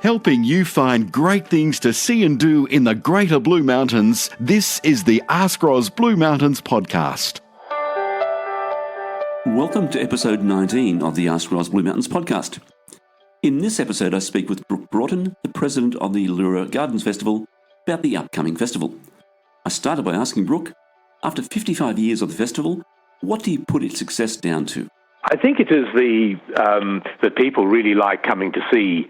Helping you find great things to see and do in the Greater Blue Mountains, this is the Ask Ros Blue Mountains podcast. Welcome to episode 19 of the Ask Ros Blue Mountains podcast. In this episode, I speak with Brooke Broughton, the president of the Leura Gardens Festival, about the upcoming festival. I started by asking Brooke, after 55 years of the festival, what do you put its success down to? I think it is that people really like coming to see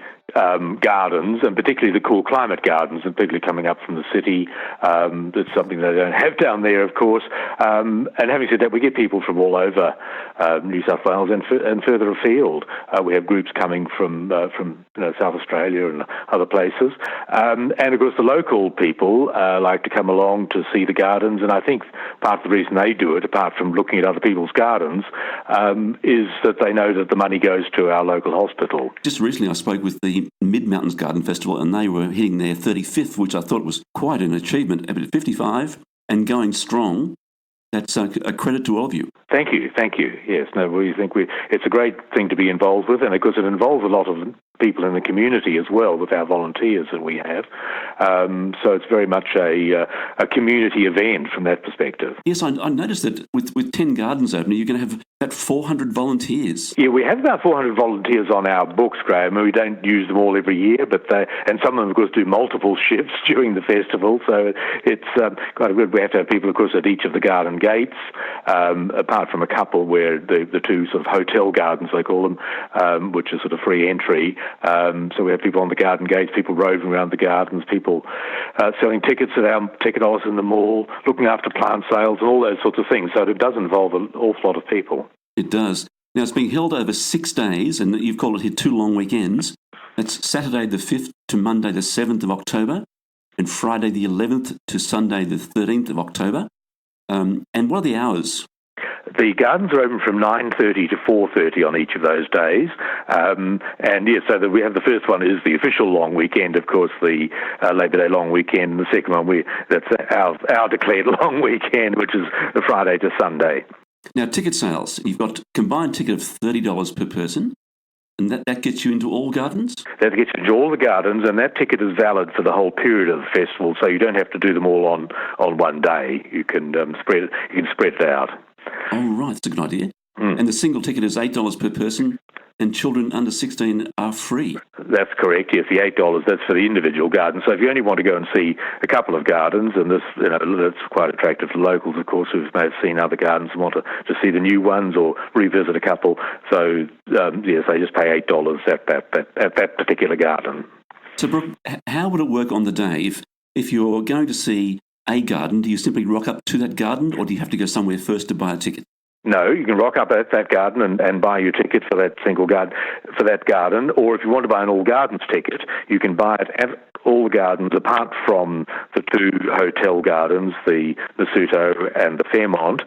gardens, and particularly the cool climate gardens, and particularly coming up from the city. That's something they don't have down there, of course. And having said that, we get people from all over New South Wales and further afield. We have groups coming from South Australia and other places. And of course, the local people like to come along to see the gardens. And I think part of the reason they do it, apart from looking at other people's gardens, is that they know that the money goes to our local hospital. Just recently, I spoke with the Mid-Mountains Garden Festival, and they were hitting their 35th, which I thought was quite an achievement. At 55 and going strong, that's a credit to all of you. Thank you. Yes, no, we think it's a great thing to be involved with, and of course it involves a lot of people in the community as well with our volunteers that we have. So it's very much a community event from that perspective. Yes, I noticed that with 10 gardens opening, you're going to have about 400 volunteers. Yeah, we have about 400 volunteers on our books, Graham, and we don't use them all every year, and some of them, of course, do multiple shifts during the festival, so it's quite good. We have to have people, of course, at each of the garden gates, apart from a couple where the two sort of hotel gardens, they call them, which is sort of free entry. So we have people on the garden gates, people roving around the gardens, people selling tickets at our ticket office in the mall, looking after plant sales and all those sorts of things. So it does involve an awful lot of people. It does. Now, it's being held over 6 days, and you've called it here 2 long weekends. That's Saturday the 5th to Monday the 7th of October, and Friday the 11th to Sunday the 13th of October. And what are the hours? The gardens are open from 9:30 to 4:30 on each of those days. And yes, so that we have the first one is the official long weekend, of course, the Labor Day long weekend. And the second one, that's our declared long weekend, which is the Friday to Sunday. Now, ticket sales, you've got combined ticket of $30 per person, and that gets you into all gardens? That gets you into all the gardens, and that ticket is valid for the whole period of the festival, so you don't have to do them all on one day. You can spread it out. Oh, right, that's a good idea. And the single ticket is $8 per person, and children under 16 are free. That's correct, yes, the $8, that's for the individual garden. So if you only want to go and see a couple of gardens, and this, that's quite attractive to locals, of course, who may have seen other gardens and want to see the new ones or revisit a couple. So, yes, they just pay $8 at that particular garden. So, Brooke, how would it work on the day? If you're going to see a garden, do you simply rock up to that garden, or do you have to go somewhere first to buy a ticket? No, you can rock up at that garden and buy your ticket for that single garden, or if you want to buy an all gardens ticket, you can buy it at all gardens apart from the 2 hotel gardens, the Suto and the Fairmont.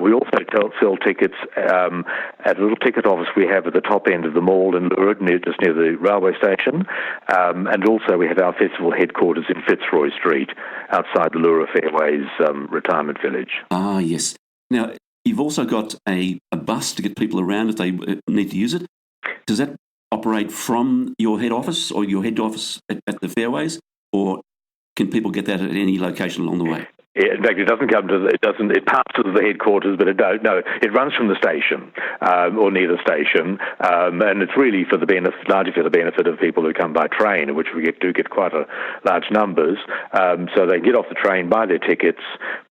We also sell tickets at a little ticket office we have at the top end of the mall in Leura, just near the railway station, and also we have our festival headquarters in Fitzroy Street, outside the Leura Fairways Retirement Village. Ah, yes. Now, you've also got a bus to get people around if they need to use it. Does that operate from your head office or your head office at the Fairways, or can people get that at any location along the way? Yeah, in fact, it passes the headquarters, but it runs from the station, or near the station, and it's really largely for the benefit of people who come by train, of which we do get quite a large numbers. So they get off the train, buy their tickets,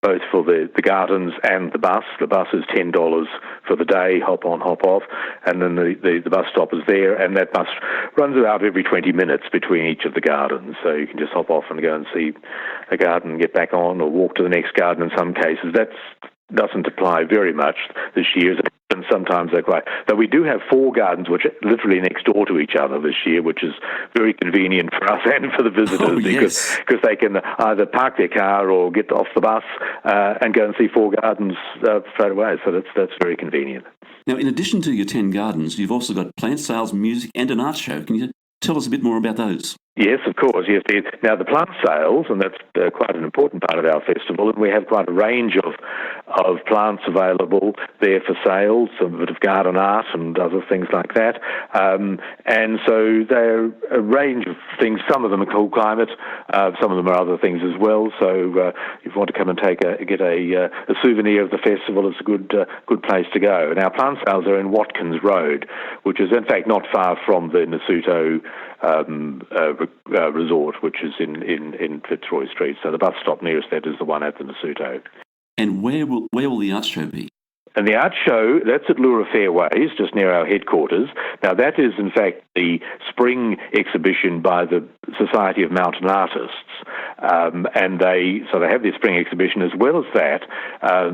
both for the gardens and the bus. The bus is $10 for the day, hop on, hop off, and then the bus stop is there, and that bus runs about every 20 minutes between each of the gardens. So you can just hop off and go and see a garden, get back on, or walk to the next garden in some cases. That doesn't apply very much this year, and sometimes they're quite... But we do have 4 gardens which are literally next door to each other this year, which is very convenient for us and for the visitors, because they can either park their car or get off the bus and go and see 4 gardens straight away. So that's very convenient. Now, in addition to your 10 gardens, you've also got plant sales, music, and an art show. Can you tell us a bit more about those? Yes, of course. Yes. Now, the plant sales, and that's quite an important part of our festival, and we have quite a range of plants available there for sale, some bit of garden art and other things like that. And so they're a range of things. Some of them are cool climate, some of them are other things as well. So if you want to come and get a souvenir of the festival, it's a good place to go. And our plant sales are in Watkins Road, which is in fact not far from the Nasuto resort, which is in Fitzroy Street. So the bus stop nearest that is the one at the Nasuto. And where will the art show be? And the art show, that's at Leura Fairways, just near our headquarters. Now, that is, in fact, the spring exhibition by the Society of Mountain Artists. And they have their spring exhibition. As well as that,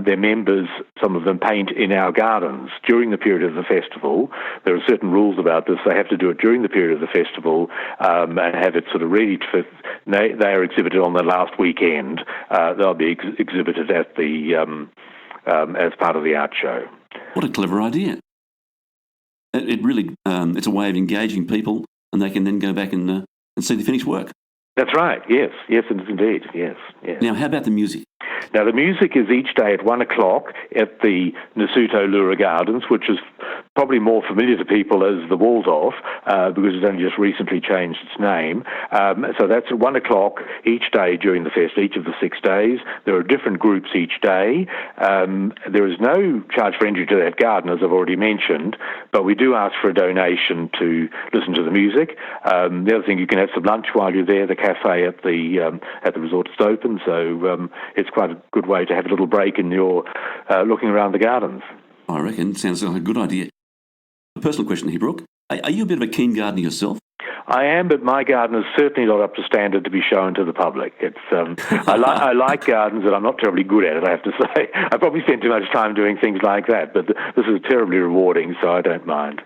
their members, some of them, paint in our gardens during the period of the festival. There are certain rules about this. They have to do it during the period of the festival and have it sort of ready for... They are exhibited on the last weekend. They'll be exhibited at the... as part of the art show. What a clever idea. It really, it's a way of engaging people, and they can then go back and see the finished work. That's right, yes, indeed, yes. Now, how about the music? Now, the music is each day at 1 o'clock at the Nasuto Leura Gardens, which is probably more familiar to people as the Waldorf, because it's only just recently changed its name. So that's at 1 o'clock each day during the fest, each of the 6 days. There are different groups each day. There is no charge for entry to that garden, as I've already mentioned, but we do ask for a donation to listen to the music. The other thing, you can have some lunch while you're there. The cafe at the resort is open, so it's quite a good way to have a little break in your looking around the gardens. I reckon. Sounds like a good idea. A personal question here, Brooke. Are you a bit of a keen gardener yourself? I am, but my garden is certainly not up to standard to be shown to the public. It's I like gardens, and I'm not terribly good at it, I have to say. I probably spend too much time doing things like that, but this is terribly rewarding, so I don't mind.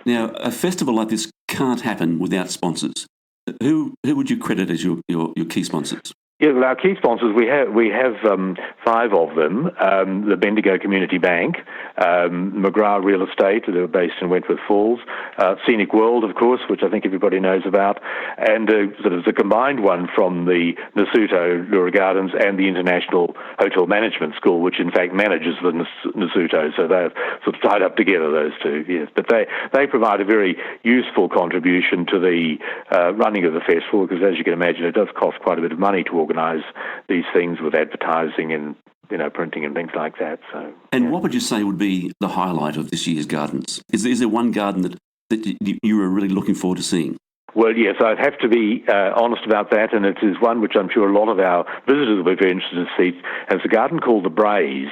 Now, a festival like this can't happen without sponsors. Who would you credit as your key sponsors? Yeah, well, our key sponsors, we have 5 of them. The Bendigo Community Bank, McGrath Real Estate, they're based in Wentworth Falls, Scenic World, of course, which I think everybody knows about, and sort of the combined one from the Nasuto Leura Gardens and the International Hotel Management School, which in fact manages the Nasuto, so they're sort of tied up together, those two, yes. But they provide a very useful contribution to the running of the festival, because as you can imagine, it does cost quite a bit of money to organise these things with advertising and printing and things like that. So. And what would you say would be the highlight of this year's gardens? Is there one garden that you are really looking forward to seeing? Well, yes, I'd have to be honest about that, and it is one which I'm sure a lot of our visitors will be very interested to see. It's a garden called the Braes,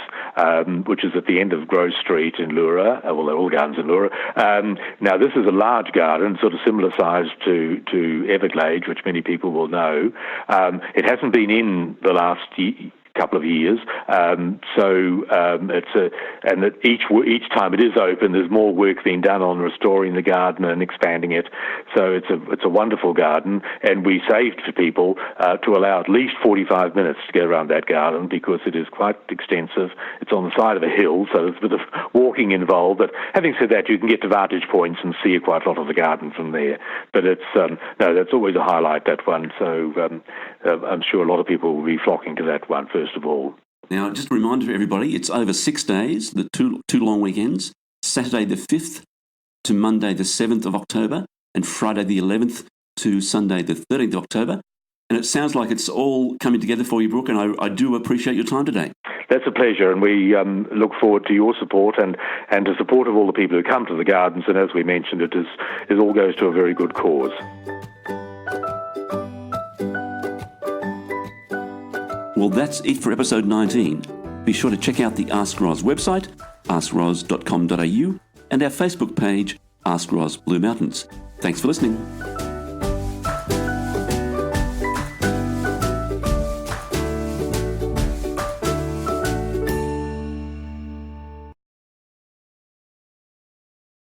which is at the end of Grove Street in Leura. Well, they're all gardens in Leura. Now, this is a large garden, sort of similar size to Everglades, which many people will know. It hasn't been in the last couple of years, each time it is open, there's more work being done on restoring the garden and expanding it. So it's a wonderful garden, and we saved for people to allow at least 45 minutes to get around that garden, because it is quite extensive. It's on the side of a hill, so there's a bit of walking involved. But having said that, you can get to vantage points and see quite a lot of the garden from there. But it's that's always a highlight, that one. So I'm sure a lot of people will be flocking to that one first of all. Now, just a reminder to everybody, it's over 6 days, the two long weekends, Saturday the 5th to Monday the 7th of October, and Friday the 11th to Sunday the 13th of October. And it sounds like it's all coming together for you, Brooke, and I do appreciate your time today. That's a pleasure, and we look forward to your support and the support of all the people who come to the gardens. And as we mentioned, it all goes to a very good cause. Well, that's it for episode 19. Be sure to check out the Ask Ros website, askros.com.au, and our Facebook page, Ask Ros Blue Mountains. Thanks for listening.